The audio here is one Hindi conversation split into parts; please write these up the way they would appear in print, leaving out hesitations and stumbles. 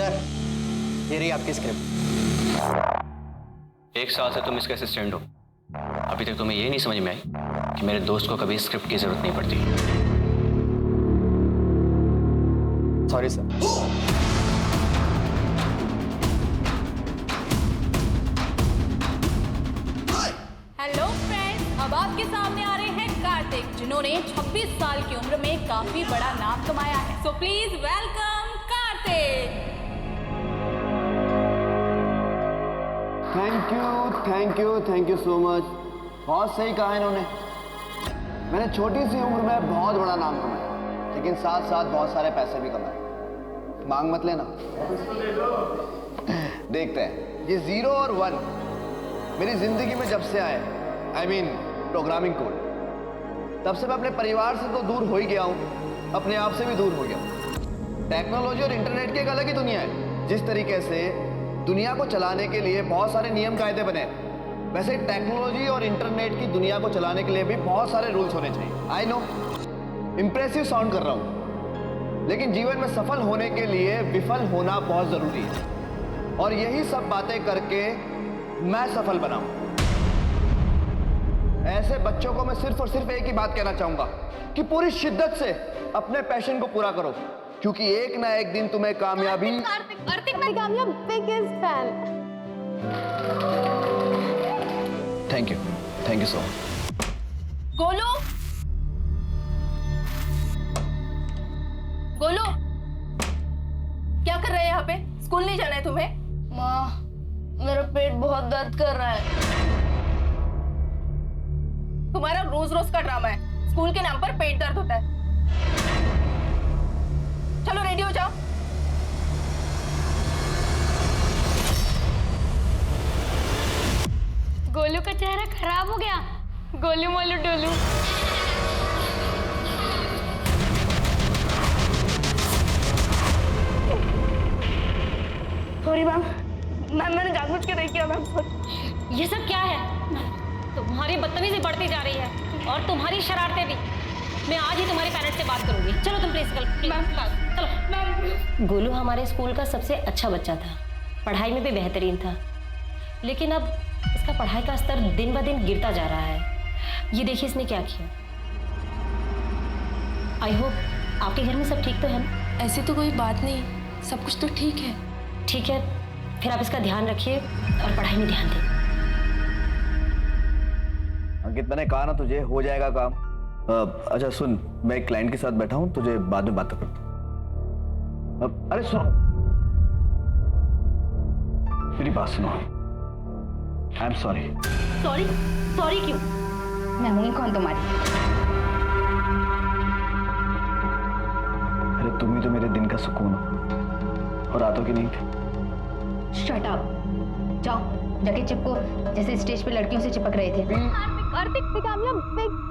सर, ये रही आपकी स्क्रिप्ट। 1 साल से तुम इसके असिस्टेंट हो, अभी तक तुम्हें ये नहीं समझ में आई कि मेरे दोस्त को कभी स्क्रिप्ट की जरूरत नहीं पड़ती। Sorry sir. हेलो फ्रेंड्स, अब आपके सामने आ रहे हैं कार्तिक, जिन्होंने 26 साल की उम्र में काफी बड़ा नाम कमाया है। So please welcome Kartik. Thank you so much. बहुत सही कहा इन्होंने। मैंने छोटी सी उम्र में बहुत बड़ा नाम कमाया, लेकिन साथ साथ बहुत सारे पैसे भी कमाए। मांग मत लेना। देखते हैं ये 0 और 1 मेरी जिंदगी में जब से आए, I mean प्रोग्रामिंग कोड, तब से मैं अपने परिवार से तो दूर हो ही गया हूं, अपने आप से भी दूर हो गया हूं। टेक्नोलॉजी और इंटरनेट की एक अलग ही दुनिया है। जिस तरीके से दुनिया को चलाने के लिए बहुत सारे नियम कायदे बने, वैसे टेक्नोलॉजी और इंटरनेट की दुनिया को चलाने के लिए भी बहुत सारे रूल्स होने चाहिए। आई नो इंप्रेसिव साउंड कर रहा हूं, लेकिन जीवन में सफल होने के लिए विफल होना बहुत जरूरी है, और यही सब बातें करके मैं सफल बना हूं। ऐसे बच्चों को मैं सिर्फ और सिर्फ एक ही बात कहना चाहूंगा कि पूरी शिद्दत से अपने पैशन को पूरा करो, क्योंकि एक ना एक दिन तुम्हें कामयाबी। कार्तिक मैं कामयाब biggest fan. Thank you so much. Golu, Golu, क्या कर रहे हैं यहाँ पे? स्कूल नहीं जाना है तुम्हें? माँ, मेरा पेट बहुत दर्द कर रहा है। तुम्हारा रोज रोज का ड्रामा है। स्कूल के नाम पर पेट दर्द होता है। चलो रेडी हो जाओ। गोलू का चेहरा खराब हो गया। गोलू मोलू डोलू। सॉरी मैम, मैंने जानबूझ के नहीं किया मैम। ये सब क्या है? तुम्हारी बदतमीजी बढ़ती जा रही है और तुम्हारी शरारतें भी। मैं आज ही तुम्हारे पेरेंट्स से बात करूंगी। चलो तुम प्रिंसिपल चलो। गोलू हमारे स्कूल का सबसे अच्छा बच्चा था, पढ़ाई में भी बेहतरीन था, लेकिन अब इसका पढ़ाई का स्तर दिन ब दिन गिरता जा रहा है। ये देखिए इसने क्या किया। आई होप आपके घर में सब ठीक तो है ना? ऐसी तो कोई बात नहीं, सब कुछ तो ठीक है। ठीक है, फिर आप इसका ध्यान रखिए और पढ़ाई में ध्यान दें। अंकित, मैंने कहा ना तुझे हो जाएगा काम। अच्छा सुन, मैं एक क्लाइंट के साथ बैठा हूं, तुझे बाद में बात करता हूं। अरे सुनो, मेरी बात सुनो। I am sorry. सॉरी क्यों? मैं हूँ कौन तुम्हारी? अरे तुम ही तो मेरे दिन का सुकून हो, और रातों की नींद। Shut up. जाओ जाके चिपको, जैसे स्टेज पे लड़कियों से चिपक रहे थे। कार्तिक पे कामयाब।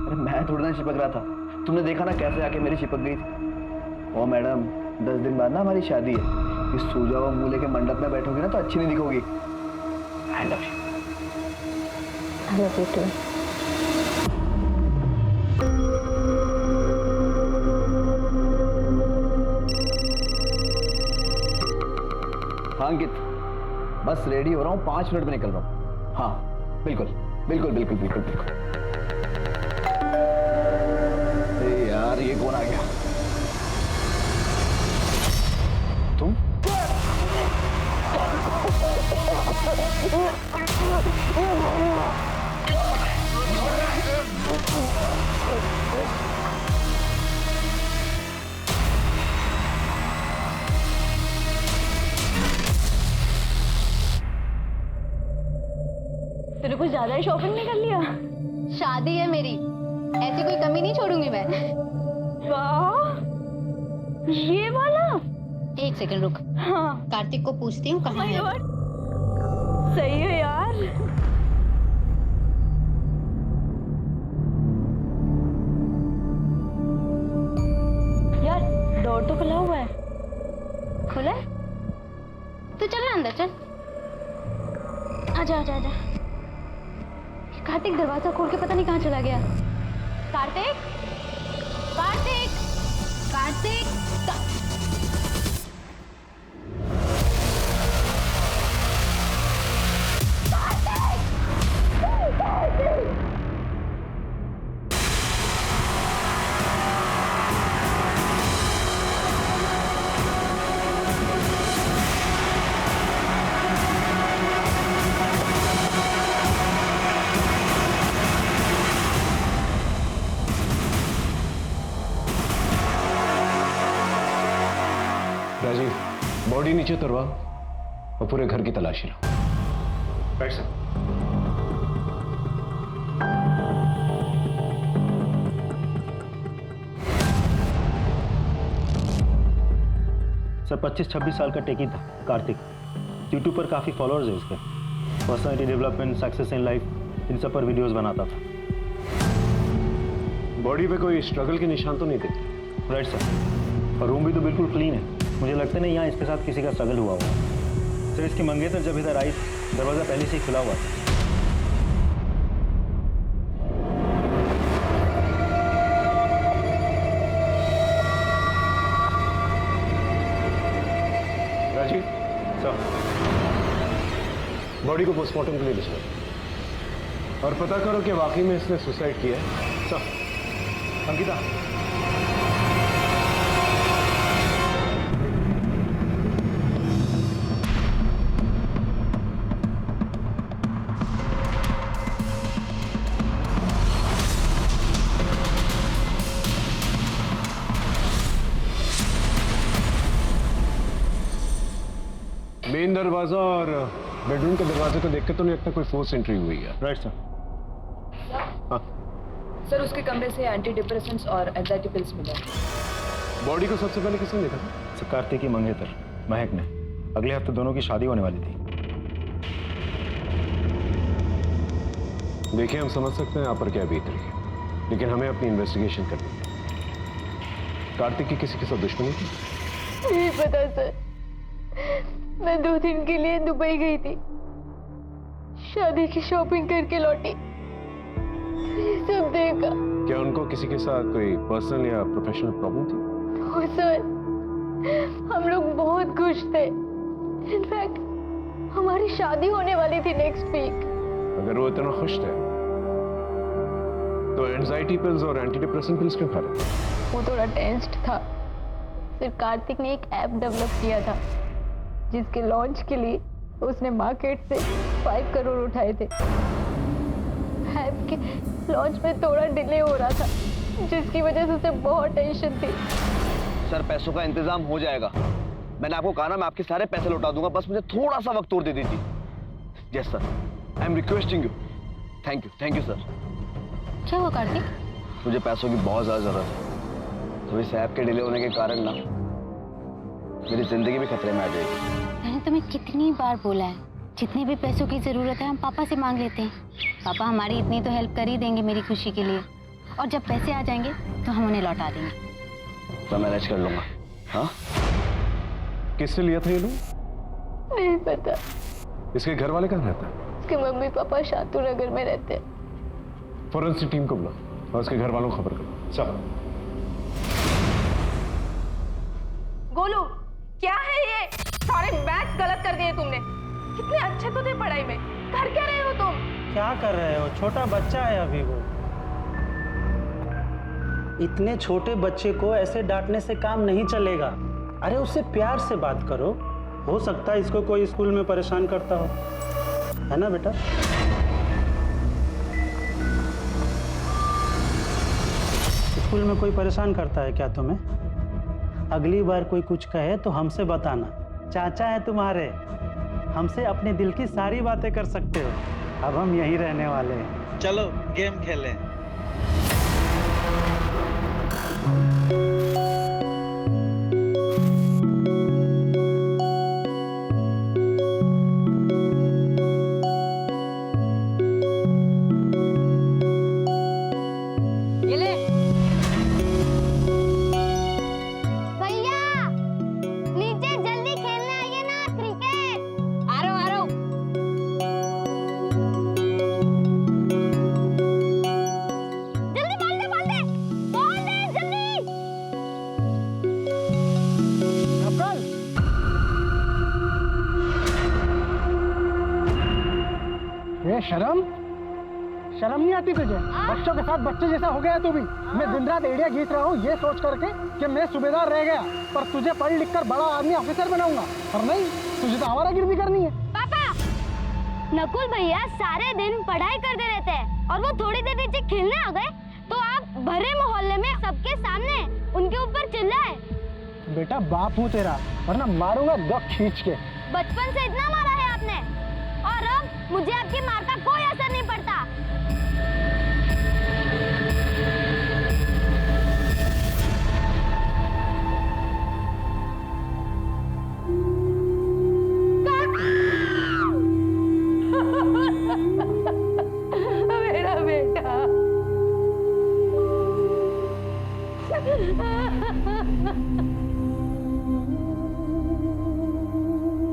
अरे मैं थोड़ा ना चिपक रहा था, तुमने देखा ना कैसे आके मेरी चिपक गई थी। ओ मैडम, 10 दिन बाद ना हमारी शादी है। इस सूजा हुआ मुंह लेके मंडप में बैठोगी ना तो अच्छी नहीं दिखोगी। I love you. I love you too. हाँ अंकित, बस रेडी हो रहा हूँ, 5 मिनट में निकल रहा हूँ। हाँ बिल्कुल। अरे यार, ये कौन आ गया? तुम? तेरे कुछ ज्यादा ही शॉपिंग नहीं कर लिया? शादी है मेरी, ऐसी कोई कमी नहीं छोड़ूंगी मैं। वाह, ये वाला। एक सेकंड रुक। हाँ, कार्तिक को पूछती हूँ कहाँ है। सही है यार। यार डोर तो खुला हुआ है। खुला है? तो चल ना अंदर, चल। आजा आजा आजा। कार्तिक दरवाजा खोल के पता नहीं कहाँ चला गया। कार्तिक, कार्तिक, कार्तिक। बॉडी नीचे उतरवा और पूरे घर की तलाशी लो। Right sir. सर 25-26 साल का टेकी था कार्तिक। यूट्यूब पर काफ़ी फॉलोअर्स है उसके। Personality development, success in life, इन सब पर वीडियोस बनाता था। बॉडी पे कोई स्ट्रगल के निशान तो नहीं दिखते? Right sir. और रूम भी तो बिल्कुल क्लीन है। मुझे लगता नहीं यहाँ इसके साथ किसी का स्ट्रगल हुआ होगा। सर इसकी मंगेतर जब इधर आई दरवाज़ा पहले से ही खुला हुआ था। राजीव सर बॉडी को पोस्टमार्टम के लिए ले चलो और पता करो कि वाकई में इसने सुसाइड किया है। सर अंकिता मेन दरवाजा और बेडरूम के दरवाजे को देखकर तो नहीं लगता कोई फोर्स एंट्री हुई है। Right sir. हाँ सर उसके कमरे से एंटी डिप्रेसेंट्स और एंजाइटी पिल्स मिले। बॉडी को सबसे पहले किसने देखा था? सर कार्तिक की मंगेतर महक ने। अगले हफ्ते दोनों की शादी होने वाली थी। देखिए हम समझ सकते हैं यहाँ पर क्या बीत रही है, लेकिन हमें अपनी इन्वेस्टिगेशन करनी है। कार्तिक की किसी के साथ दुश्मनी थी? नहीं पता सर। मैं 2 दिन के लिए दुबई गई थी, शादी की शॉपिंग करके लौटी, ये सब देखा। क्या उनको किसी के साथ कोई पर्सनल या प्रोफेशनल प्रॉब्लम थी? तो सर हम लोग बहुत खुश थे। इनफैक्ट हमारी शादी होने वाली थी नेक्स्ट वीक। अगर वो इतना खुश थे तो एंजाइटी पिल्स और एंटी डिप्रेसेंट पिल्स क्यों खा रहे थे? वो थोड़ा टेंस्ड था। फिर कार्तिक ने एक ऐप डेवलप किया था जिसके लॉन्च के लिए उसने मार्केट से 5 करोड़ उठाए थे। ऐप के लॉन्च में थोड़ा डिले हो रहा था, जिसकी वजह से उसे बहुत टेंशन थी। सर पैसों का इंतजाम हो जाएगा। मैंने आपको कहा ना मैं आपके सारे पैसे लौटा दूंगा, बस मुझे थोड़ा सा वक्त और दे दीजिए। Yes sir, I am requesting you. Thank you sir. क्या हुआ कार्तिक? मुझे पैसों की बहुत ज्यादा जरूरत है, तो इस ऐप के डिले होने के कारण ना मेरी जिंदगी भी खतरे में आ जाएगी। मैंने तुम्हें कितनी बार बोला है, जितने भी पैसों की जरूरत है हम पापा से मांग लेते हैं। पापा हमारी इतनी तो हेल्प कर ही देंगे मेरी खुशी के लिए, और जब पैसे आ जाएंगे तो हम उन्हें लौटा देंगे। मैं मैनेज कर लूंगा। हाँ किससे लिया था ये लोग? नहीं पता। इसके घर वाले कहाँ रहते हैं? उसके मम्मी पापा शातू नगर में रहते हैं। फॉरेंसिक टीम को बुलाओ और उसके घर वालों को खबर करो। सब गोलू क्या है ये? सारे मैथ्स गलत कर दिए तुमने। कितने अच्छे तो थे पढ़ाई में, कर क्या रहे हो तुम? क्या कर रहे हो? छोटा बच्चा है अभी वो। इतने छोटे बच्चे को ऐसे डांटने से काम नहीं चलेगा। अरे उससे प्यार से बात करो। हो सकता है इसको कोई स्कूल में परेशान करता हो, है ना बेटा? स्कूल में कोई परेशान करता है क्या तुम्हें? अगली बार कोई कुछ कहे तो हमसे बताना। चाचा है तुम्हारे, हमसे अपने दिल की सारी बातें कर सकते हो। अब हम यहीं रहने वाले हैं। चलो गेम खेलें। शर्म नहीं आती तुझे? बच्चों के साथ बच्चे जैसा हो गया तू भी। मैं दिन रात एड़िया गीत रहा हूँ ये सोच करके कि मैं सूबेदार रह गया, पर तुझे पढ़ लिख कर बड़ा आदमी ऑफिसर बनाऊंगा। और नहीं, तुझे तो आवारागिरी करनी है। पापा, नकुल भैया सारे दिन पढ़ाई करते रहते हैं और वो थोड़ी देर नीचे खेलने आ गए तो आप भरे मोहल्ले में सबके सामने उनके ऊपर चिल्लाए। बेटा बाप हूँ तेरा, वरना मारूंगा दो खींच के। बचपन से इतना मारा है आपने और अब मुझे आपकी मार का कोई असर नहीं पड़ता। मेरा बेटा।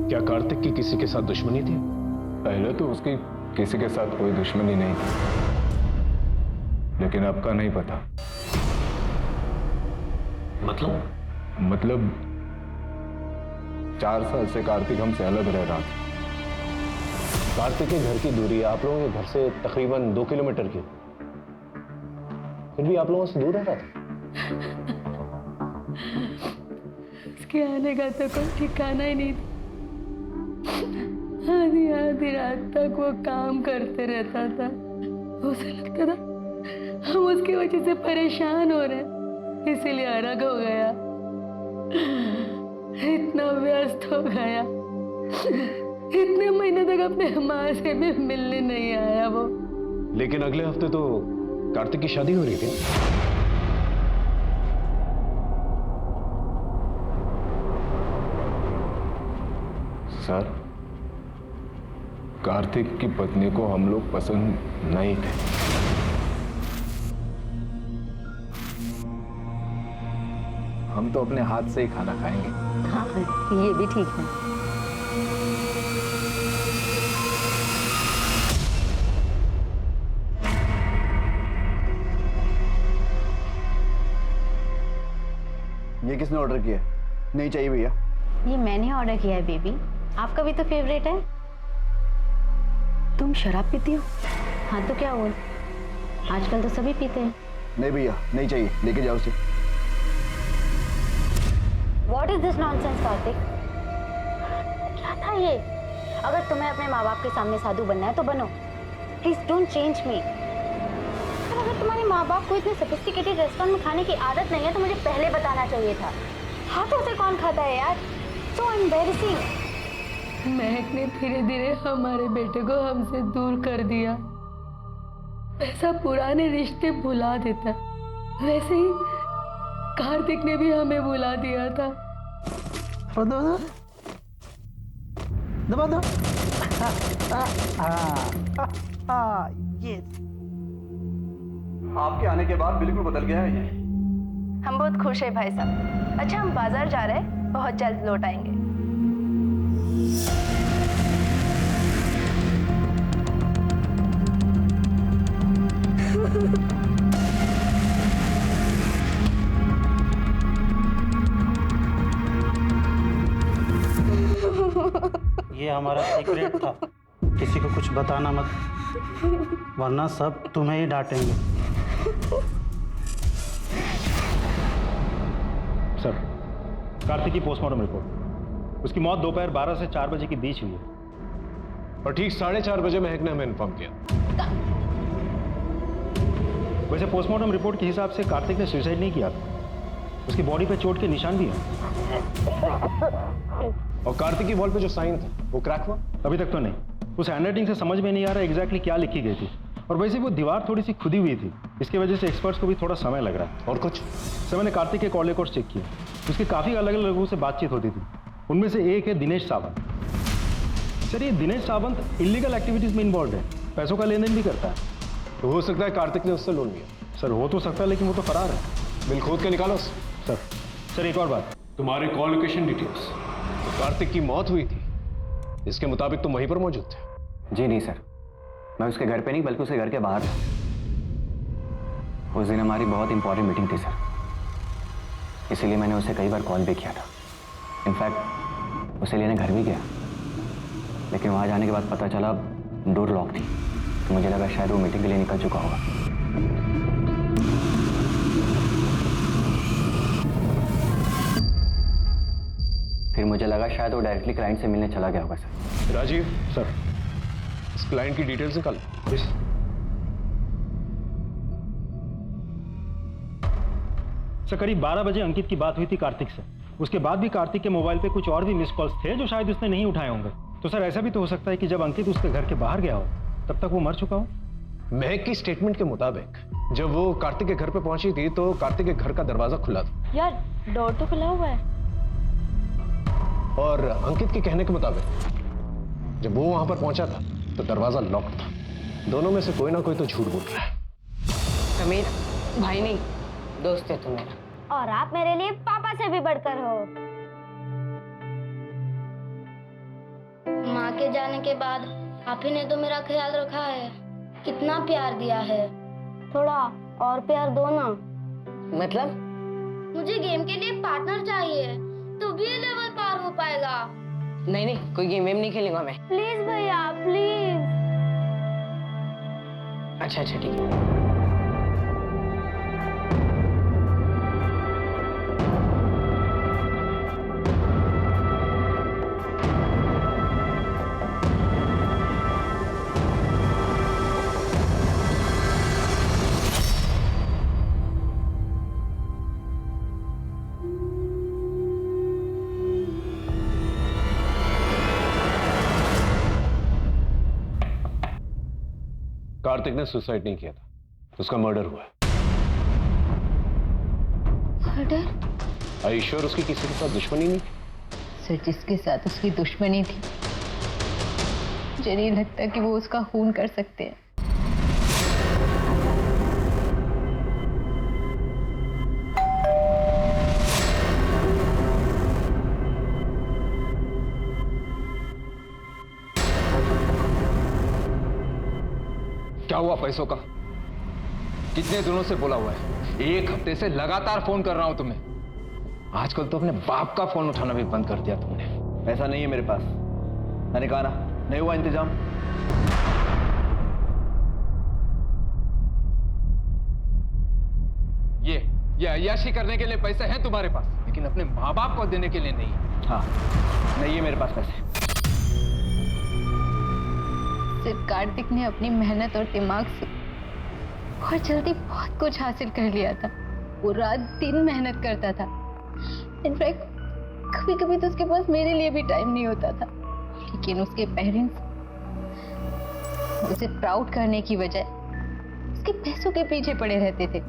क्या कार्तिक की किसी के साथ दुश्मनी थी? पहले तो उसकी किसी के साथ कोई दुश्मनी नहीं थी, लेकिन आपका नहीं पता। मतलब 4 साल से कार्तिक हमसे अलग रह रहा था। कार्तिक के घर की दूरी आप लोगों के घर से तकरीबन 2 किलोमीटर की, फिर भी आप लोगों से दूर रह रहा था। उसके आने का तो कोई ठिकाना ही नहीं था। आधी आधी रात तक वो काम करते रहता था। उसे लगता था हम उसकी वजह से परेशान हो रहे हैं, इसीलिए अलग हो गया। इतना व्यस्त हो गया, इतने महीने तक अपने माँ से भी मिलने नहीं आया वो। लेकिन अगले हफ्ते तो कार्तिक की शादी हो रही थी। सर, कार्तिक की पत्नी को हम लोग पसंद नहीं थे। हम तो अपने हाथ से ही खाना खाएंगे। हाँ, ये भी ठीक है। ये किसने ऑर्डर किया? नहीं चाहिए भैया। ये मैंने ऑर्डर किया है बेबी, आपका भी तो फेवरेट है। तुम शराब पीती हो? हाँ तो क्या हुआ, आजकल तो सभी पीते हैं। नहीं भैया, नहीं चाहिए, लेके जाओ उसे। What is this nonsense, Kartik? क्या था ये? अगर तुम्हें अपने माँ बाप के सामने साधु बनना है तो बनो, प्लीज डोंट चेंज मी। पर अगर तुम्हारे माँ बाप को इतने सोफिस्टिकेटेड रेस्टोरेंट में खाने की आदत नहीं है तो मुझे पहले बताना चाहिए था। हाथों से कौन खाता है यार? So embarrassing। महक ने धीरे धीरे हमारे बेटे को हमसे दूर कर दिया। ऐसा पुराने रिश्ते भुला देता, वैसे ही कार्तिक ने भी हमें भुला दिया था। दबा दो। आपके आने के बाद बिल्कुल बदल गया है ये। हम बहुत खुश हैं भाई साहब। अच्छा, हम बाजार जा रहे हैं, बहुत जल्द लौट आएंगे। ये हमारा सीक्रेट था, किसी को कुछ बताना मत, वरना सब तुम्हें ही डांटेंगे। सर, कार्तिक की पोस्टमार्टम रिपोर्ट। उसकी मौत दोपहर 12 से 4 बजे के बीच हुई है। और ठीक 4:30 बजे महक ने हमें इन्फॉर्म किया। वैसे पोस्टमार्टम रिपोर्ट के हिसाब से कार्तिक ने सुसाइड नहीं किया था, उसकी बॉडी पे चोट के निशान भी हैं। और कार्तिक की वॉल पे जो साइन था वो क्रैक हुआ? अभी तक तो नहीं। उस हैंडराइटिंग से समझ में नहीं आ रहा एग्जैक्टली क्या लिखी गई थी, और वैसे वो दीवार थोड़ी सी खुदी हुई थी, इसकी वजह से एक्सपर्ट्स को भी थोड़ा समय लग रहा है। और कुछ? सर, मैंने कार्तिक के कॉल रिकॉर्ड्स चेक किए, उसके काफ़ी अलग अलग लोगों से बातचीत होती थी। उनमें से एक है दिनेश सावंत। सर, ये दिनेश सावंत इलीगल एक्टिविटीज़ में इन्वॉल्व है, पैसों का लेन देन भी करता है। तो हो सकता है कार्तिक ने उससे लोन लिया। सर, हो तो सकता है, लेकिन वो तो फरार है। बिल खोद के निकालो सर एक और बात, तुम्हारे कॉल लोकेशन डिटेल्स, तो कार्तिक की मौत हुई थी इसके मुताबिक तुम वहीं पर मौजूद थे? जी नहीं सर, मैं उसके घर पे नहीं बल्कि उसके घर के बाहर था। उस दिन हमारी बहुत इंपॉर्टेंट मीटिंग थी सर, इसीलिए मैंने उसे कई बार कॉल भी किया था। इनफैक्ट उसे लेने घर भी गया, लेकिन वहाँ जाने के बाद पता चला डोर लॉक थी, तो मुझे लगा शायद वो मीटिंग के लिए निकल चुका होगा। फिर मुझे लगा शायद वो डायरेक्टली क्लाइंट से मिलने चला गया होगा सर। राजीव सर, इस क्लाइंट की डिटेल्स निकाल। सर, करीब 12 बजे अंकित की बात हुई थी कार्तिक से। उसके बाद भी कार्तिक के मोबाइल पे कुछ और भी मिस कॉल्स थे जो शायद उसने नहीं उठाए होंगे। तो सर ऐसा भी तो हो सकता है कि जब अंकित उसके घर के बाहर गया हो तब तक वो मर चुका हो। महक की स्टेटमेंट के मुताबिक जब वो कार्तिक के घर पे पहुंची थी तो कार्तिक के घर का दरवाजा खुला था। यार डोर तो खुला हुआ है। और अंकित के कहने के मुताबिक जब वो वहां पर पहुंचा था तो दरवाजा लॉक था। दोनों में से कोई ना कोई तो झूठ बोल रहा है। समीर भाई नहीं, दोस्त है तू मेरा। और आप मेरे लिए पापा से भी बढ़कर हो। माँ के जाने के बाद आप ही ने तो मेरा ख्याल रखा है, कितना प्यार दिया है। थोड़ा और प्यार दो ना। मतलब? मुझे गेम के लिए पार्टनर चाहिए, तो भी ये लेवल पार हो पाएगा। नहीं नहीं, कोई गेम वेम नहीं खेलूंगा मैं। प्लीज भैया प्लीज। अच्छा अच्छा ठीक है। कार्तिक ने सुसाइड नहीं किया था, उसका मर्डर हुआ है। मर्डर? आई श्योर उसकी किसी के साथ दुश्मनी नहीं थी? सर जिसके साथ उसकी दुश्मनी थी मुझे नहीं लगता कि वो उसका खून कर सकते हैं। क्या हुआ पैसों का? कितने दिनों से बोला हुआ है, 1 हफ्ते से लगातार फोन कर रहा हूं तुम्हें। आजकल तो अपने बाप का फोन उठाना भी बंद कर दिया तुमने। पैसा नहीं है मेरे पास, मैंने कहा ना, नहीं हुआ इंतजाम। ये अय्याशी करने के लिए पैसे हैं तुम्हारे पास, लेकिन अपने माँ बाप को देने के लिए नहीं। हाँ, नहीं है मेरे पास पैसे। सिर्फ कार्तिक ने अपनी मेहनत और दिमाग से और जल्दी बहुत कुछ हासिल कर लिया था। वो रात दिन मेहनत करता था। इनफैक्ट कभी कभी तो उसके पास मेरे लिए भी टाइम नहीं होता था। लेकिन उसके पेरेंट्स उसे प्राउड करने की बजाय उसके पैसों के पीछे पड़े रहते थे।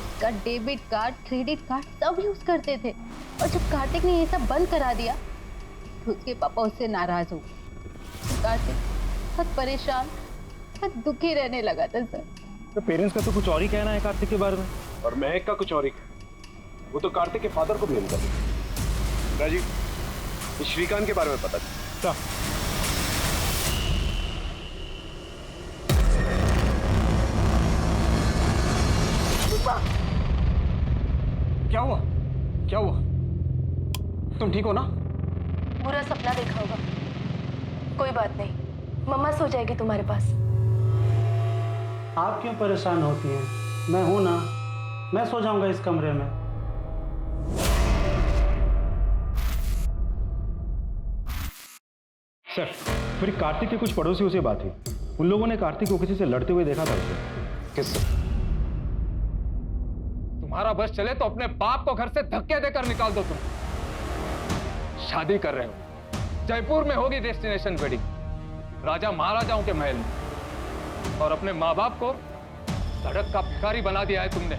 उसका डेबिट कार्ड, क्रेडिट कार्ड सब यूज करते थे। और जब कार्तिक ने ये सब बंद करा दिया तो उसके पापा उससे नाराज हो गए। कार्तिक बहुत परेशान, बहुत दुखी रहने लगा था सर। तो पेरेंट्स का तो कुछ और ही कहना है कार्तिक के बारे में, और महक का कुछ और ही। वो तो कार्तिक के फादर को ब्लेम कर रहे हैं। राजीव, इस श्रीकांत के बारे में पता चला? क्या हुआ? क्या हुआ? तुम ठीक हो ना? बुरा सपना देखा होगा। कोई बात नहीं, मम्मा सो जाएगी तुम्हारे पास। आप क्यों परेशान होती हैं? मैं हूं ना, मैं सो जाऊंगा इस कमरे में। सर फिर कार्तिक के कुछ पड़ोसियों से बात हुई। उन लोगों ने कार्तिक को किसी से लड़ते हुए देखा था उसे। किससे? तुम्हारा बस चले तो अपने बाप को घर से धक्के देकर निकाल दो। तुम शादी कर रहे हो, जयपुर में होगी डेस्टिनेशन वेडिंग, राजा महाराजाओं के महल में, और अपने माँ बाप को सड़क का भिखारी बना दिया है तुमने।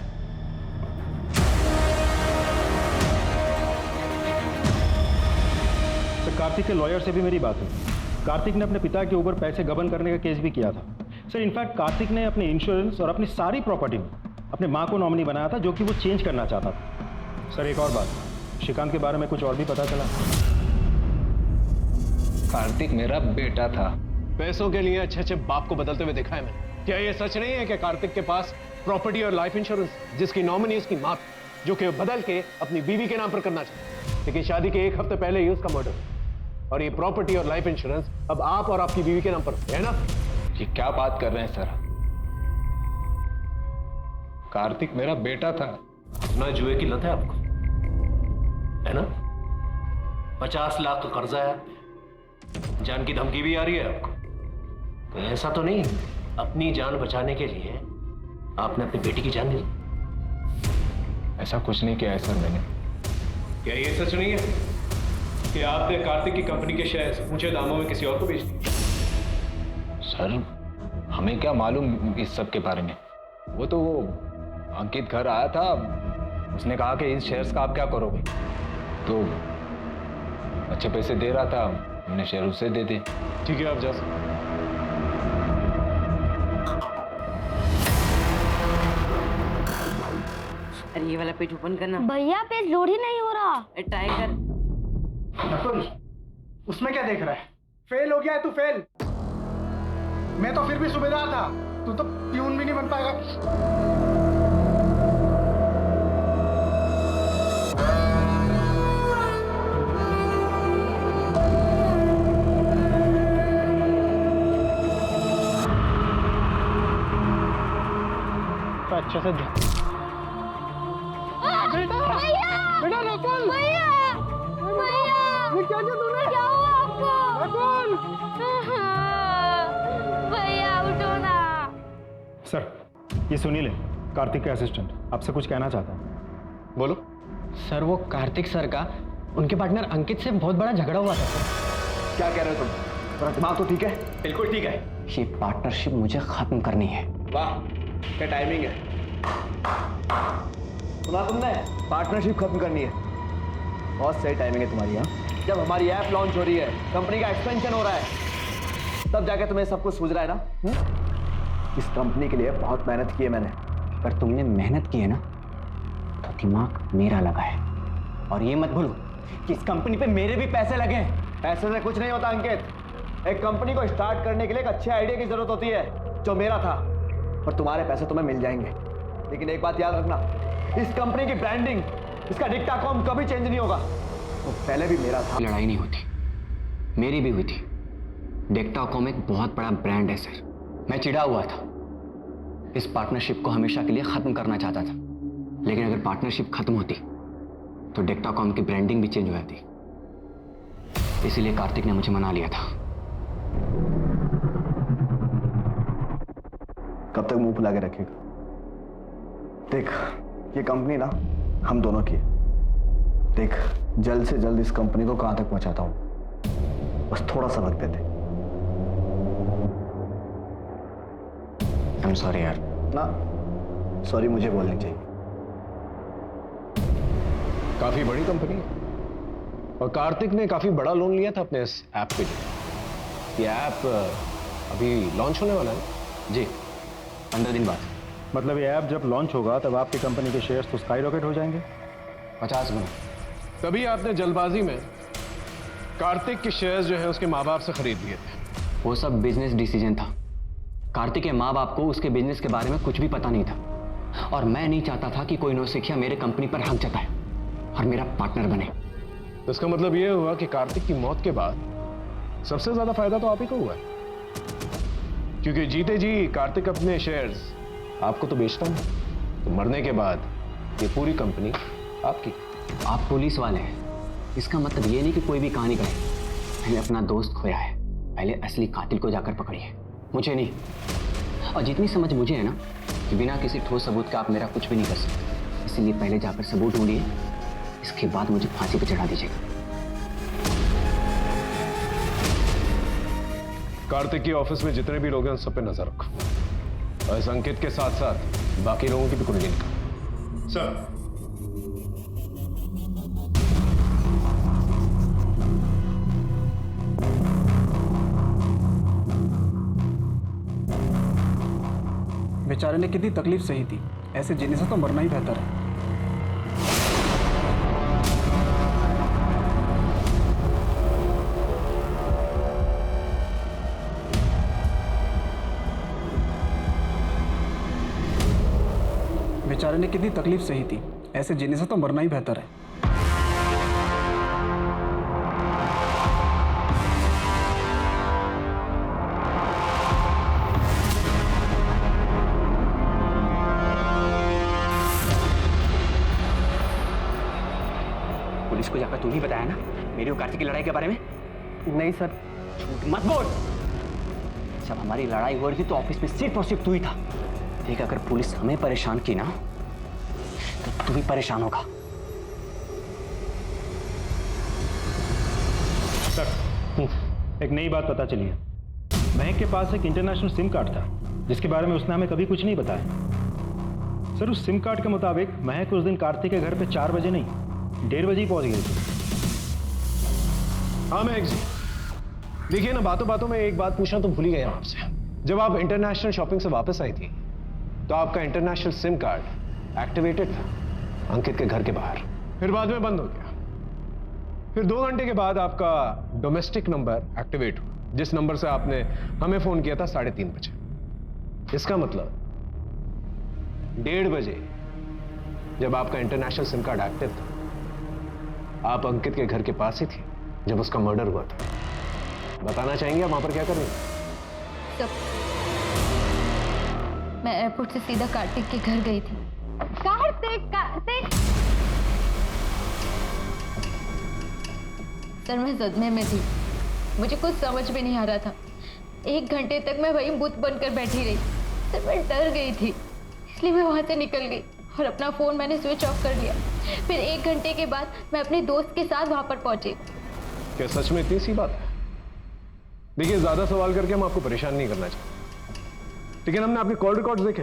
सर कार्तिक के लॉयर से भी मेरी बात हुई। कार्तिक ने अपने पिता के ऊपर पैसे गबन करने का केस भी किया था। सर इनफैक्ट कार्तिक ने अपने इंश्योरेंस और अपनी सारी प्रॉपर्टी में अपने माँ को नॉमिनी बनाया था, जो कि वो चेंज करना चाहता था। सर एक और बात, श्रीकांत के बारे में कुछ और भी पता चला? कार्तिक मेरा बेटा था। पैसों के लिए अच्छे अच्छे बाप को बदलते हुए देखा है मैंने। क्या ये सच नहीं है कि कार्तिक के पास प्रॉपर्टी और लाइफ इंश्योरेंस जिसकी नॉमिनी उसकी मां, जो कि बदल के अपनी बीवी के नाम पर करना चाहता, लेकिन शादी के 1 हफ्ते पहले ही उसका मर्डर, और ये प्रॉपर्टी और लाइफ इंश्योरेंस अब आप और आपकी बीवी के नाम पर है ना? ये क्या बात कर रहे हैं सर? कार्तिक मेरा बेटा था। ना जुए की लत है आपको, है ना? 50 लाख का कर्जा है, जान की धमकी भी आ रही है आपको। तो ऐसा तो नहीं अपनी जान बचाने के लिए आपने अपनी बेटी की जान ली? ऐसा कुछ नहीं किया है सर मैंने। क्या ये सच नहीं है कि आपने कार्तिक की कंपनी के शेयर्स ऊंचे दामों में किसी और को बेच दिए? सर, हमें क्या मालूम इस सब के बारे में। वो तो अंकित घर आया था, उसने कहा कि इन शेयर्स का आप क्या करोगे, तो अच्छे पैसे दे रहा था, हमने शेयर उसे दे दे। ठीक है, आप जा सकते। अरे ये वाला पेज ओपन करना। भैया पेज लोड ही नहीं हो रहा। ट्राई कर। नकुल, उसमें क्या देख रहा है? फेल हो गया है तू, फेल। मैं तो फिर भी सूबेदार था, तू तो प्यून भी नहीं बन पाएगा। अच्छे से बेटा नकुल, ये क्या किया तूने? क्या हुआ आपको? नकुल! भैया उठो ना। सर, ये सुनील है, कार्तिक का असिस्टेंट, आपसे कुछ कहना चाहता है। बोलो। सर, वो कार्तिक सर का उनके पार्टनर अंकित से बहुत बड़ा झगड़ा हुआ था सर। क्या कह रहे हो तुम? तुम्हारा दिमाग तो ठीक है? बिल्कुल ठीक है। ये पार्टनरशिप मुझे खत्म करनी है। वाह, क्या टाइमिंग है। सुना तुमने? पार्टनरशिप खत्म करनी है। बहुत सही टाइमिंग है तुम्हारी। यहाँ जब हमारी ऐप लॉन्च हो रही है, कंपनी का एक्सपेंशन हो रहा है, तब जाके तुम्हें सब कुछ सूझ रहा है ना? इस कंपनी के लिए बहुत मेहनत की है मैंने। पर तुमने मेहनत की है ना, तो दिमाग मेरा लगा है। और ये मत भूलो कि इस कंपनी पे मेरे भी पैसे लगे हैं। पैसे से कुछ नहीं होता अंकित। एक कंपनी को स्टार्ट करने के लिए एक अच्छे आइडिया की जरूरत होती है, जो मेरा था। और तुम्हारे पैसे तुम्हें मिल जाएंगे, लेकिन एक बात याद रखना, इस कंपनी की ब्रांडिंग, इसका डिक्टाकॉम कभी चेंज नहीं होगा। वो पहले भी मेरा था। लड़ाई नहीं होती, मेरी भी हुई थी। डिक्टाकॉम एक बहुत बड़ा ब्रांड है सर। मैं चिढ़ा हुआ था, इस पार्टनरशिप को हमेशा के लिए खत्म करना चाहता था। लेकिन अगर पार्टनरशिप खत्म होती तो डिक्टाकॉम की ब्रांडिंग भी चेंज हो जाती। इसीलिए कार्तिक ने मुझे मना लिया था। कब तक मुंह फुला के रखेगा? देख, ये कंपनी ना हम दोनों की है। देख, जल्द से जल्द इस कंपनी को कहां तक पहुंचाता हूं, बस थोड़ा सा वक्त दे दे। आई एम सॉरी यार। ना, सॉरी मुझे बोलनी चाहिए। काफी बड़ी कंपनी है और कार्तिक ने काफी बड़ा लोन लिया था अपने इस ऐप के लिए। ये ऐप अभी लॉन्च होने वाला है जी, 15 दिन बाद। मतलब ये ऐप जब लॉन्च होगा तब आपकी कंपनी के शेयर्स तो स्काई रॉकेट हो जाएंगे 50 गुना। तभी आपने जल्दबाजी में कार्तिक के शेयर्स जो है उसके माँ बाप से खरीद लिए थे। वो सब बिजनेस डिसीजन था। कार्तिक के माँ बाप को उसके बिजनेस के बारे में कुछ भी पता नहीं था, और मैं नहीं चाहता था कि कोई नौसिखिया मेरे कंपनी पर हक जताए और मेरा पार्टनर बने। तो इसका मतलब ये हुआ कि कार्तिक की मौत के बाद सबसे ज्यादा फायदा तो आप ही को हुआ है, क्योंकि जीते जी कार्तिक अपने शेयर्स आपको तो बेचता नहीं, तो मरने के बाद ये पूरी कंपनी आपकी। आप पुलिस वाले हैं, इसका मतलब ये नहीं कि कोई भी कहानी कहे। मैंने अपना दोस्त खोया है, पहले असली कातिल को जाकर पकड़िए, मुझे नहीं। और जितनी समझ मुझे है ना कि बिना किसी ठोस सबूत के आप मेरा कुछ भी नहीं कर सकते, इसलिए पहले जाकर सबूत ढूंढिए, इसके बाद मुझे फांसी पर चढ़ा दीजिएगा। कार्तिक के ऑफिस में जितने भी लोग हैं उन सब पे नजर रखो, और इस अंकित के साथ साथ बाकी लोगों की भी कुंडली निकालो। सर, बेचारे ने कितनी तकलीफ सही थी, ऐसे जीने से तो मरना ही बेहतर है। बेचारे ने कितनी तकलीफ सही थी, ऐसे जीने से तो मरना ही बेहतर है। पुलिस को जाकर तू नहीं बताया ना मेरी और कार्तिक की लड़ाई के बारे में? नहीं सर। झूठ मत बोल। जब हमारी लड़ाई हो रही थी तो ऑफिस में सिर्फ और सिर्फ तू ही था। देख, अगर पुलिस हमें परेशान की ना तो तू भी परेशान होगा। एक नई बात पता चली है। महक के पास एक इंटरनेशनल सिम कार्ड था जिसके बारे में उसने हमें कभी कुछ नहीं बताया। सर उस सिम कार्ड के मुताबिक महक उस दिन कार्तिक के घर पे 4 बजे नहीं 1:30 बजे ही पहुंच गई थी। हाँ महक जी, देखिए ना, बातों बातों में एक बात पूछना तो भूल ही गया आपसे। जब आप इंटरनेशनल शॉपिंग से वापस आई थी तो आपका इंटरनेशनल सिम कार्ड एक्टिवेटेड था अंकित के घर के बाहर, फिर बाद में बंद हो गया। फिर 2 घंटे के बाद आपका डोमेस्टिक नंबर एक्टिवेट हुआ, जिस नंबर से आपने हमें फोन किया था 3:30 बजे। इसका मतलब 1:30 बजे जब आपका इंटरनेशनल सिम कार्ड एक्टिव था, आप अंकित के घर के पास ही थी जब उसका मर्डर हुआ था। बताना चाहेंगे आप वहां पर क्या कर रही हैं? मैं एयरपोर्ट से सीधा कार्तिक के घर गई थी। कार्तिक सर मैं सदमे में थी, मुझे कुछ समझ में नहीं आ रहा था। 1 घंटे तक मैं वहीं भूत बनकर बैठी रही। सर मैं डर गई थी, इसलिए मैं वहां से निकल गई और अपना फोन मैंने स्विच ऑफ कर दिया। फिर 1 घंटे के बाद मैं अपने दोस्त के साथ वहां पर पहुंची। क्या सच में इतनी सी बात है? देखिए, ज्यादा सवाल करके हम आपको परेशान नहीं करना चाहते, लेकिन हमने आपके कॉल रिकॉर्ड्स देखे।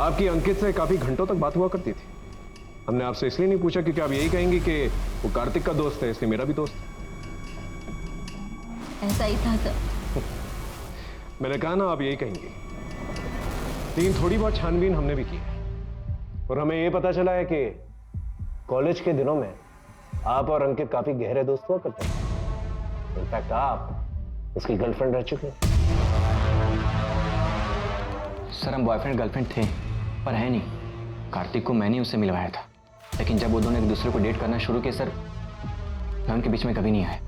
आपकी अंकित से काफी घंटों तक बात हुआ करती थी। हमने आपसे इसलिए नहीं पूछा क्योंकि आप यही कहेंगे कि वो कार्तिक का दोस्त है, इसलिए मेरा भी दोस्त है। ऐसा ही था सर। मैंने कहा ना, आप यही कहेंगे। लेकिन थोड़ी बहुत छानबीन हमने भी की और हमें ये पता चला है कि कॉलेज के दिनों में आप और अंकित काफी गहरे दोस्त हुआ करते हैं। इनफैक्ट आप उसकी गर्लफ्रेंड रह चुके हैं। सर हम बॉयफ्रेंड गर्लफ्रेंड थे, पर है नहीं। कार्तिक को मैंने उससे मिलवाया था, लेकिन जब वो दोनों एक दूसरे को डेट करना शुरू किए सर, मैं उनके बीच में कभी नहीं आया।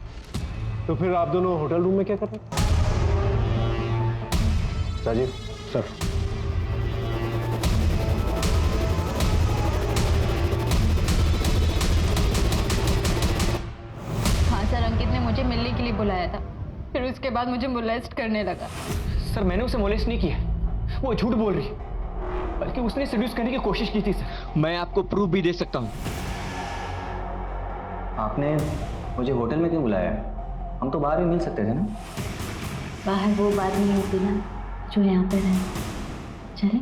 तो फिर आप दोनों होटल रूम में क्या कर रहे हैं? राजीव सर हाँ सर, अंकित ने मुझे मिलने के लिए बुलाया था, फिर उसके बाद मुझे मोलेस्ट करने लगा। सर मैंने उसे मोलेस्ट नहीं किया, वो झूठ बोल रही है, बल्कि उसने सेड्यूस करने की कोशिश की थी सर। मैं आपको प्रूफ भी दे सकता हूँ। आपने मुझे होटल में क्यों बुलाया? हम तो बाहर भी मिल सकते थे ना। बाहर वो बात नहीं होती ना जो यहाँ पर है। चले?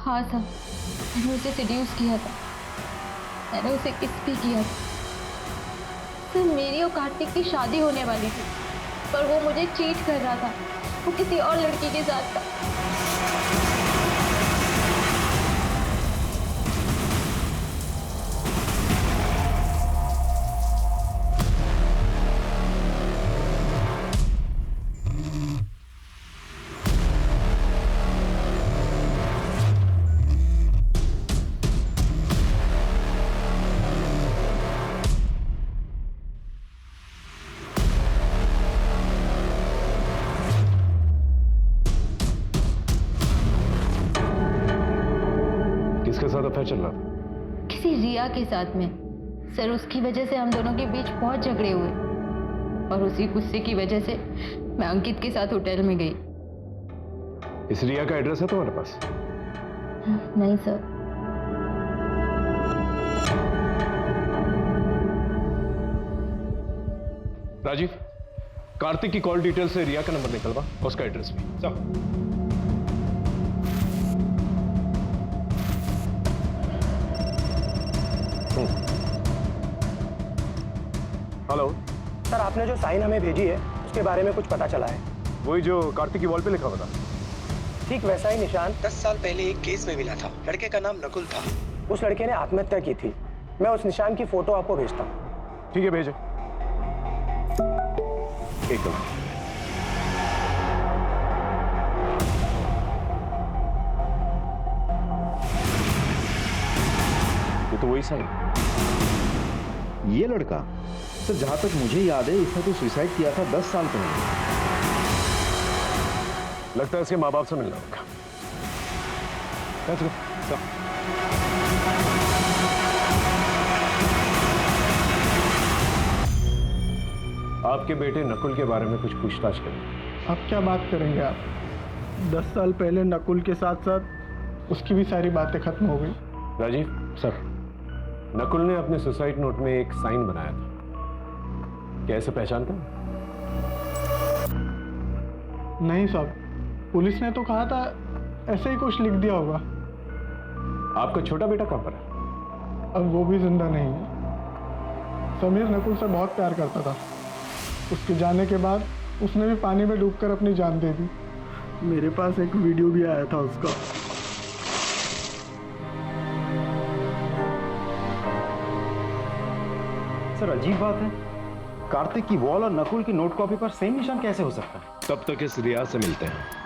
हाँ सर, मैंने उसे सेड्यूस किया था, मैंने उसे किस भी किया था। सर मेरी और कार्तिक की शादी होने वाली थी, पर वो मुझे चीट कर रहा था, वो किसी और लड़की के साथ था। किसके साथ अफेयर चल रहा था? किसी रिया के साथ में। सर उसकी वजह से हम दोनों के बीच बहुत झगड़े हुए और उसी गुस्से की वजह से मैं अंकित के साथ होटल में गई। इस रिया का एड्रेस है तुम्हारे पास? नहीं सर। राजीव, कार्तिक की कॉल डिटेल से रिया का नंबर निकलवा, उसका एड्रेस भी। सब हेलो सर, आपने जो साइन हमें भेजी है उसके बारे में कुछ पता चला है? वही जो कार्तिक की वॉल पे लिखा हुआ था। ठीक वैसा ही निशान 10 साल पहले एक केस में मिला था। लड़के का नाम नकुल था। उस लड़के ने आत्महत्या की थी। मैं उस निशान की फोटो आपको भेजता हूँ। ठीक है, भेजो। एक मिनट। ये तो वही साइन। ये लड़का सर, जहां तक मुझे याद है इसने तो सुसाइड किया था 10 साल पहले। लगता है इसके माँ बाप से मिलना होगा। आपके बेटे नकुल के बारे में कुछ पूछताछ करें। अब क्या बात करेंगे आप? 10 साल पहले नकुल के साथ साथ उसकी भी सारी बातें खत्म हो गई। राजीव सर, नकुल ने अपने सुसाइड नोट में एक साइन बनाया था। कैसे पहचानते? नहीं साहब, पुलिस ने तो कहा था ऐसे ही कुछ लिख दिया होगा। आपका छोटा बेटा कहाँ पर है? अब वो भी जिंदा नहीं है। समीर नकुल से बहुत प्यार करता था। उसके जाने के बाद उसने भी पानी में डूबकर अपनी जान दे दी। मेरे पास एक वीडियो भी आया था उसका। सर अजीब बात है, कार्तिक की वॉल और नकुल की नोट कॉपी पर सेम निशान कैसे हो सकता है? तब तक इस रियाज से मिलते हैं।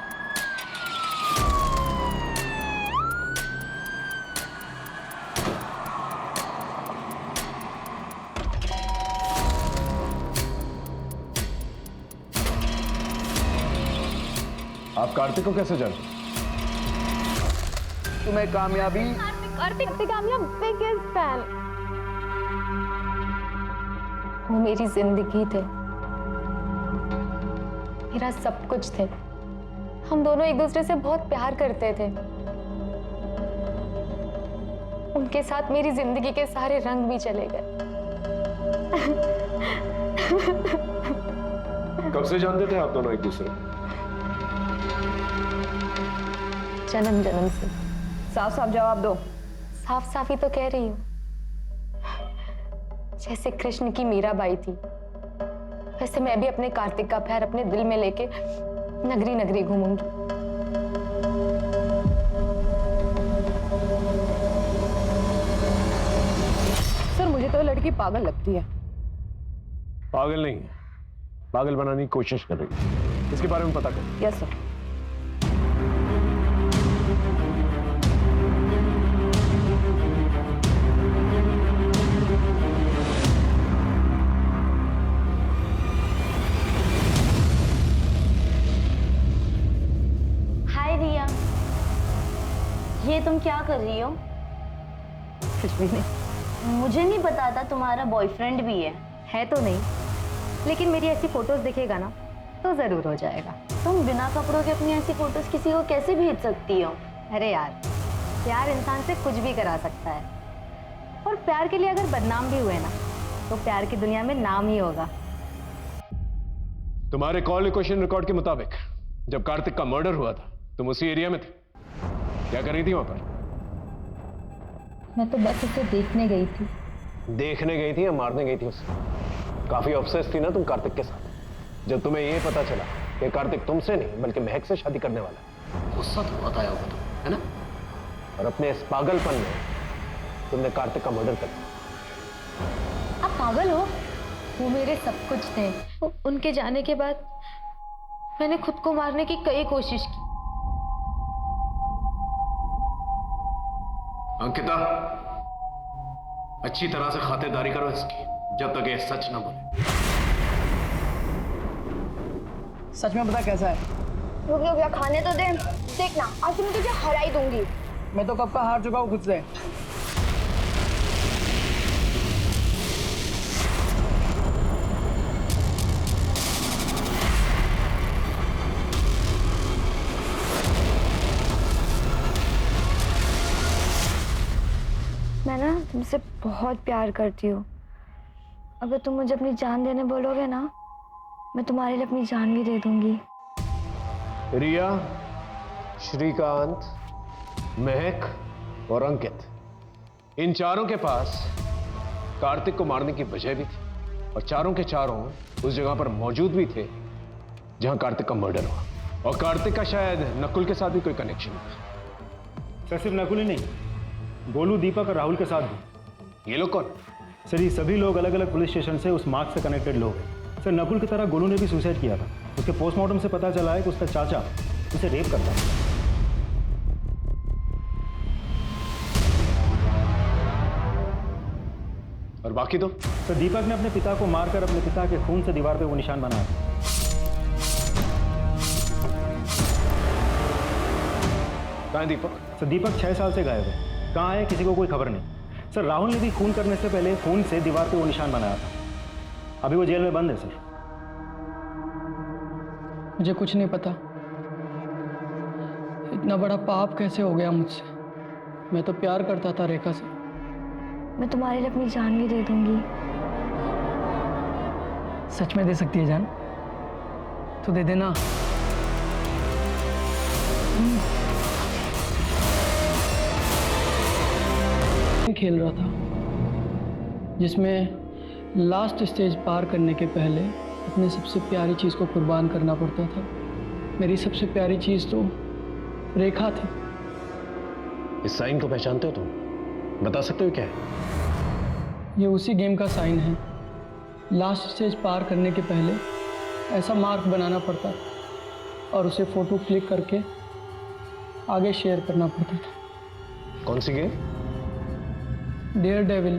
आप कार्तिक को कैसे जानते? तुम्हें कामयाबी कार्तिक कामयाब बिगेस्ट फैन। वो मेरी जिंदगी थे, मेरा सब कुछ थे। हम दोनों एक दूसरे से बहुत प्यार करते थे। उनके साथ मेरी जिंदगी के सारे रंग भी चले गए। कब से जानते थे आप दोनों एक दूसरे? जन्म जन्म से। साफ साफ जवाब दो। साफ साफ ही तो कह रही हूँ। जैसे कृष्ण की मीराबाई थी, वैसे मैं भी अपने कार्तिक का प्यार अपने दिल में लेके नगरी नगरी घूमूंगी। सर मुझे तो लड़की पागल लगती है। पागल नहीं है, पागल बनाने की कोशिश कर रही है। इसके बारे में पता कर। Yes sir. ये तुम क्या कर रही हो? कुछ भी नहीं। मुझे नहीं पता था तुम्हारा बॉयफ्रेंड भी है तो नहीं, लेकिन मेरी ऐसी फोटोज दिखेगा ना तो जरूर हो जाएगा। तुम बिना कपड़ों के अपनी ऐसी फोटोज किसी को कैसे भेज सकती हो? अरे यार, प्यार इंसान से कुछ भी करा सकता है, और प्यार के लिए अगर बदनाम भी हुए ना तो प्यार की दुनिया में नाम ही होगा। तुम्हारे कॉल लोकेशन रिकॉर्ड के मुताबिक जब कार्तिक का मर्डर हुआ था तुम उसी एरिया में थे। क्या कर रही थी वहां पर? मैं तो बस उसे देखने गई थी। देखने गई थी या मारने गई थी उसे? काफी ऑब्सेस थी ना तुम कार्तिक के साथ। जब तुम्हें ये पता चला कि कार्तिक तुमसे नहीं बल्कि महक से शादी करने वाला है, गुस्सा तो बहुत आया होगा तुम्हें, है ना? और अपने इस पागलपन में तुमने कार्तिक का मर्डर कर दिया। आप पागल हो? वो मेरे सब कुछ थे। उनके जाने के बाद मैंने खुद को मारने की कई कोशिश की। अंकिता, अच्छी तरह से खातिरदारी करो इसकी, जब तक ये सच ना बोले। सच में पता कैसा है? रुक रुक, खाने तो दे। देखना आज मैं तुझे हरा ही दूंगी। मैं तो कब का हार चुका हूँ खुद से। मैं ना तुमसे बहुत प्यार करती हूँ। अगर तुम मुझे अपनी जान देने बोलोगे ना, मैं तुम्हारे लिए अपनी जान भी दे दूंगी। रिया, श्रीकांत, महक और अंकित, इन चारों के पास कार्तिक को मारने की वजह भी थी, और चारों के चारों उस जगह पर मौजूद भी थे जहां कार्तिक का मर्डर हुआ। और कार्तिक का शायद नकुल के साथ भी कोई कनेक्शन था। सर सिर्फ नकुल ही नहीं, गोलू, दीपक और राहुल के साथ भी। ये लोग कौन? सर ये सभी लोग अलग अलग पुलिस स्टेशन से उस मार्ग से कनेक्टेड लोग हैं। सर नकुल की तरह गोलू ने भी सुसाइड किया था। उसके पोस्टमार्टम से पता चला है कि उसका चाचा उसे रेप करता है। और बाकी तो? सर दीपक ने अपने पिता को मारकर अपने पिता के खून से दीवार पे वो निशान बनाया था। कहाँ है दीपक? सर दीपक 6 साल से गायब है। कहाँ है किसी को कोई खबर नहीं। सर राहुल ने भी खून करने से पहले खून से दीवार पे वो निशान बनाया था। अभी वो जेल में बंद है सर। मुझे कुछ नहीं पता, इतना बड़ा पाप कैसे हो गया मुझसे। मैं तो प्यार करता था रेखा से। मैं तुम्हारे लिए अपनी जान भी दे दूंगी। सच में दे सकती है जान? तो दे देना। खेल रहा था जिसमें लास्ट स्टेज पार करने के पहले अपने सबसे प्यारी चीज़ को कुर्बान करना पड़ता था। मेरी सबसे प्यारी चीज़ तो रेखा थी। इस साइन को पहचानते हो तुम? बता सकते हो क्या है? ये उसी गेम का साइन है। लास्ट स्टेज पार करने के पहले ऐसा मार्क बनाना पड़ता और उसे फोटो क्लिक करके आगे शेयर करना पड़ता था। कौन सी गेम? Dare devil.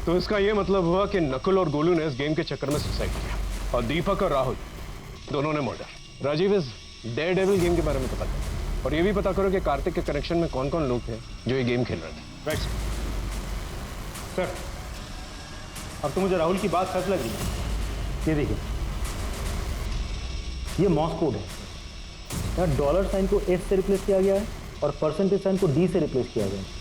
तो इसका यह मतलब हुआ कि नकुल और गोलू ने इस गेम के चक्कर में सुसाइड किया और दीपक और राहुल दोनों ने मर्डर। राजीव, इस डेयर डेविल गेम के बारे में पता करो और ये भी पता करो कि कार्तिक के कनेक्शन में कौन कौन लोग थे जो ये गेम खेल रहे थे। Right sir. अब तो मुझे राहुल की बात सच लग रही है। ये देखिए, ये मॉर्स कोड है। यहाँ डॉलर साइन को एच से रिप्लेस किया गया है और परसेंटेज साइन को डी से रिप्लेस किया गया है।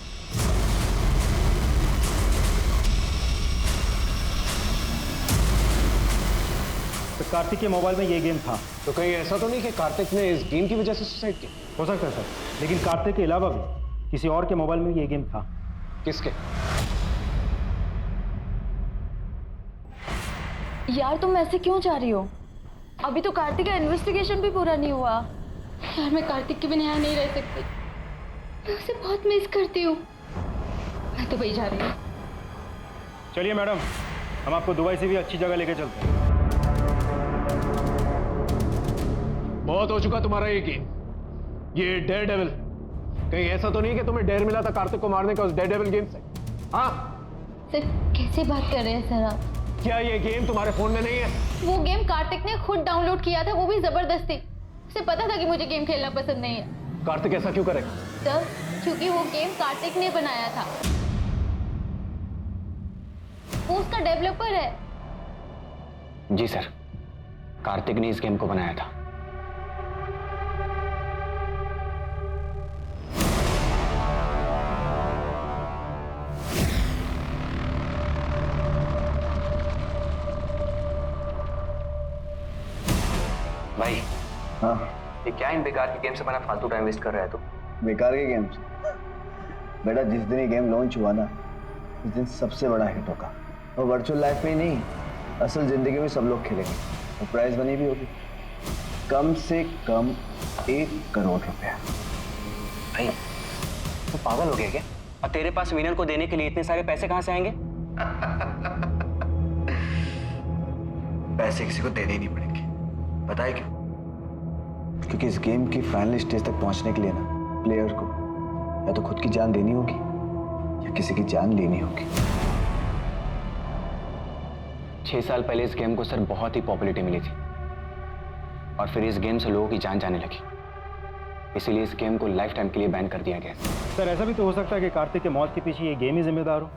तो कार्तिक के मोबाइल में ये गेम था। तो कहीं ऐसा तो नहीं कि कार्तिक ने इस गेम की वजह से सुसाइड की? हो सकता है सर, लेकिन कार्तिक के अलावा भी किसी और के मोबाइल में ये गेम था। किसके? यार तुम ऐसे क्यों जा रही हो? अभी तो कार्तिक का इन्वेस्टिगेशन भी पूरा नहीं हुआ। यार मैं कार्तिक के बिना यहाँ नहीं रह सकती। मैं उसे बहुत मिस करती हूँ। मैं तो वही जा रही हूँ। चलिए मैडम, हम आपको दुबई से भी अच्छी जगह लेके चलते हैं। बहुत हो चुका तुम्हारा ये गेम, ये डेयर डेविल। कहीं ऐसा तो नहीं कि तुम्हें डेयर मिला था कार्तिक को मारने का उस डेयर डेविल गेम से? हाँ सर, कैसे बात कर रहे हैं सर आप? क्या ये गेम तुम्हारे फोन में नहीं है? वो गेम कार्तिक ने खुद डाउनलोड किया था, वो भी जबरदस्ती। उसे पता था कि मुझे गेम खेलना पसंद नहीं है। कार्तिक ऐसा क्यों करेगा? सर, क्योंकि वो गेम कार्तिक ने बनाया था। वो उसका डेवलपर है। जी सर, कार्तिक ने इस गेम को बनाया था। भाई, हाँ ये क्या इन बेकार के गेम से बना फालतू टाइम वेस्ट कर रहा है तू? बेकार के गेम से? बेटा, जिस दिन ये गेम लॉन्च हुआ ना, उस दिन सबसे बड़ा हिट होगा। और वर्चुअल लाइफ में ही नहीं, असल जिंदगी में सब लोग खेलेंगे और प्राइज बनी भी होगी, कम से कम 1 करोड़ रुपया। भाई तू पागल हो गया क्या? और तेरे पास विनर को देने के लिए इतने सारे पैसे कहाँ से आएंगे? पैसे किसी को देने ही नहीं पड़ेंगे। पता है क्यों? क्योंकि इस गेम की फाइनल स्टेज तक पहुंचने के लिए ना, प्लेयर को या तो खुद की जान देनी होगी या किसी की जान लेनी होगी। 6 साल पहले इस गेम को सर बहुत ही पॉपुलैरिटी मिली थी और फिर इस गेम से लोगों की जान जाने लगी। इसीलिए इस गेम को लाइफ टाइम के लिए बैन कर दिया गया। सर, ऐसा भी तो हो सकता है कि कार्तिक के मौत के पीछे ये गेम ही जिम्मेदार हो,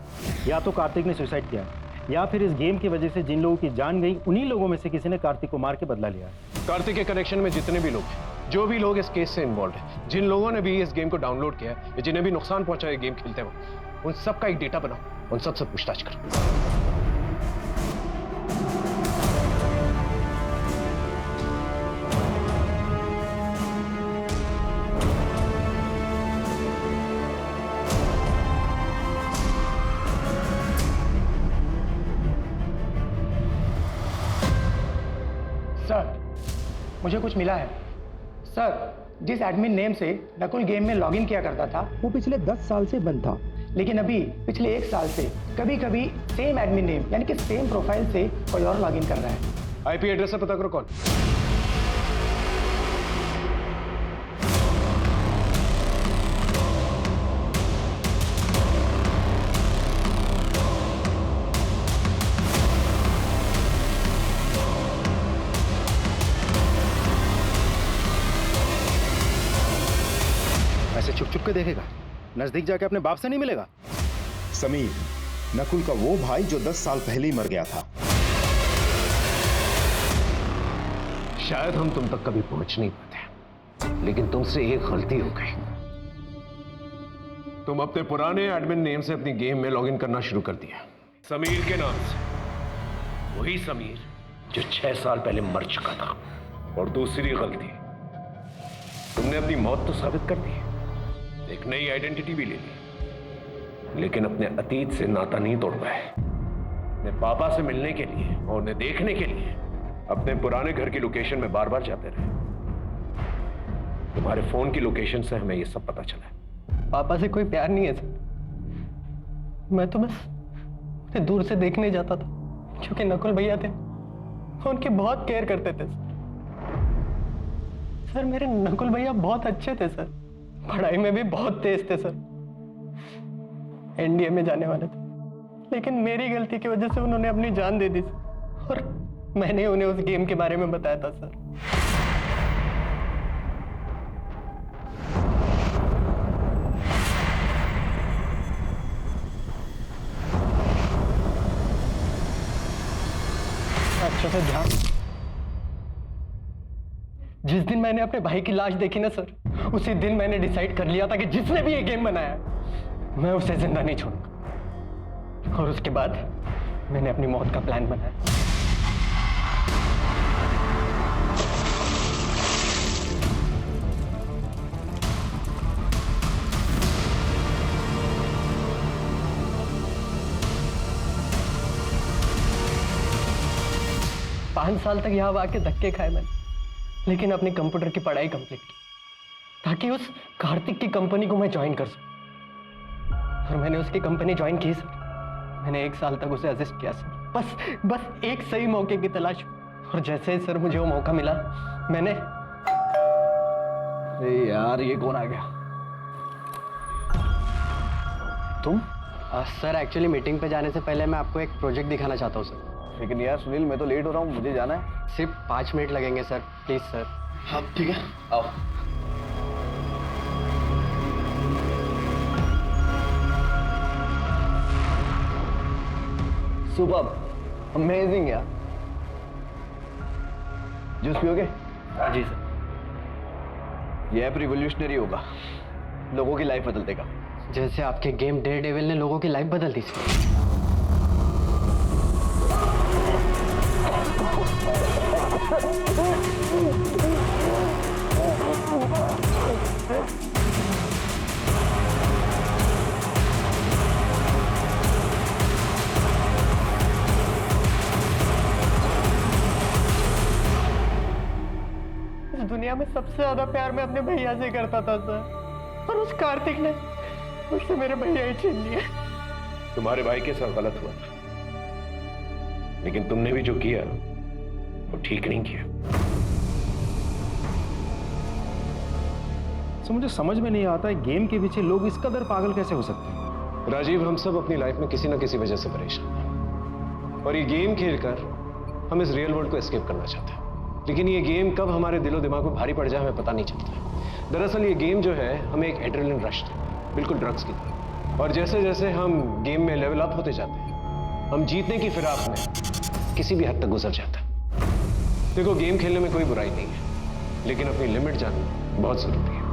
या तो कार्तिक ने सुसाइड किया, या फिर इस गेम की वजह से जिन लोगों की जान गई उन्हीं लोगों में से किसी ने कार्तिक को मार के बदला लिया। कार्तिक के कनेक्शन में जितने भी लोग हैं, जो भी लोग इस केस से इन्वॉल्व हैं, जिन लोगों ने भी इस गेम को डाउनलोड किया है या जिन्हें भी नुकसान पहुंचा है गेम खेलते वक्त, उन सब का एक डेटा बनाओ, उन सब से पूछताछ करो। सर, मुझे कुछ मिला है। सर, जिस एडमिन नेम से नकुल गेम में लॉगिन किया करता था, वो पिछले 10 साल से बंद था। लेकिन अभी पिछले 1 साल से कभी कभी सेम एडमिन नेम यानी कि सेम प्रोफाइल से कोई और लॉगिन कर रहा है। आईपी एड्रेस से पता करो कौन। छुप छुप के देखेगा, नजदीक जाके अपने बाप से नहीं मिलेगा। समीर, नकुल का वो भाई जो 10 साल पहले ही मर गया था। शायद हम तुम तक कभी पहुंच नहीं पाते, लेकिन तुमसे एक गलती हो गई। तुम अपने पुराने एडमिन नेम से अपनी गेम में लॉगिन करना शुरू कर दिया, समीर के नाम से। वही समीर जो 6 साल पहले मर चुका था। और दूसरी गलती, तुमने अपनी मौत तो साबित कर दी, एक नई आइडेंटिटी भी ले ली, लेकिन अपने अतीत से नाता नहीं तोड़ पाए। अपने पापा से मिलने के लिए और उन्हें देखने के लिए अपने पुराने घर की लोकेशन में बार बार जाते रहे। तुम्हारे फोन की लोकेशन से हमें यह सब पता चला। पापा से कोई प्यार नहीं है सर, मैं तो बस उन्हें दूर से देखने जाता था, क्योंकि नकुल भैया थे, उनकी बहुत केयर करते थे सर। मेरे नकुल भैया बहुत अच्छे थे सर, पढ़ाई में भी बहुत तेज थे सर, एनडीए में जाने वाले थे, लेकिन मेरी गलती की वजह से उन्होंने अपनी जान दे दी सर, और मैंने उन्हें उस गेम के बारे में बताया था सर। अच्छे से ध्यान, जिस दिन मैंने अपने भाई की लाश देखी ना सर, उसी दिन मैंने डिसाइड कर लिया था कि जिसने भी ये गेम बनाया मैं उसे जिंदा नहीं छोड़ूंगा। और उसके बाद मैंने अपनी मौत का प्लान बनाया। पांच साल तक यहाँ आके धक्के खाए मैंने, लेकिन अपनी कंप्यूटर की पढ़ाई कंप्लीट की ताकि उस कार्तिक की कंपनी को मैं ज्वाइन कर सकूं। और मैंने उसकी कंपनी ज्वाइन की सर। मैंने 1 साल तक उसे असिस्ट किया सर, बस एक सही मौके की तलाश। और जैसे ही सर मुझे वो मौका मिला, मैंने यार ये कौन आ गया? तुम? सर एक्चुअली मीटिंग पे जाने से पहले मैं आपको एक प्रोजेक्ट दिखाना चाहता हूँ सर। लेकिन यार सुनील, मैं तो लेट हो रहा हूँ, मुझे जाना है। सिर्फ 5 मिनट लगेंगे सर, प्लीज सर। हाँ ठीक है, आओ। सुपर, अमेजिंग यार। जूस पियोगे? जी सर। ये ऐप रिवोल्यूशनरी होगा, लोगों की लाइफ बदल देगा। जैसे आपके गेम डेयरडेविल ने लोगों की लाइफ बदल दी सर। इस दुनिया में सबसे ज्यादा प्यार मैं अपने भैया से करता था सर, और उस कार्तिक ने मुझसे मेरे भैया ही छीन लिए। तुम्हारे भाई के साथ गलत हुआ था, लेकिन तुमने भी जो किया वो ठीक नहीं किया। तो मुझे समझ में नहीं आता है, गेम के पीछे लोग इस कदर पागल कैसे हो सकते हैं? राजीव, हम सब अपनी लाइफ में किसी ना किसी वजह से परेशान हैं, और ये गेम खेलकर हम इस रियल वर्ल्ड को एस्केप करना चाहते हैं। लेकिन ये गेम कब हमारे दिलो दिमाग में भारी पड़ जाए हमें पता नहीं चलता। दरअसल ये गेम जो है हमें एक एड्रेनलिन रश देता है, बिल्कुल ड्रग्स की तरह। और जैसे जैसे हम गेम में लेवल अप होते जाते हैं, हम जीतने की फिराक में किसी भी हद तक गुजर जाता है। देखो, गेम खेलने में कोई बुराई नहीं है, लेकिन अपनी लिमिट जानना बहुत जरूरी है।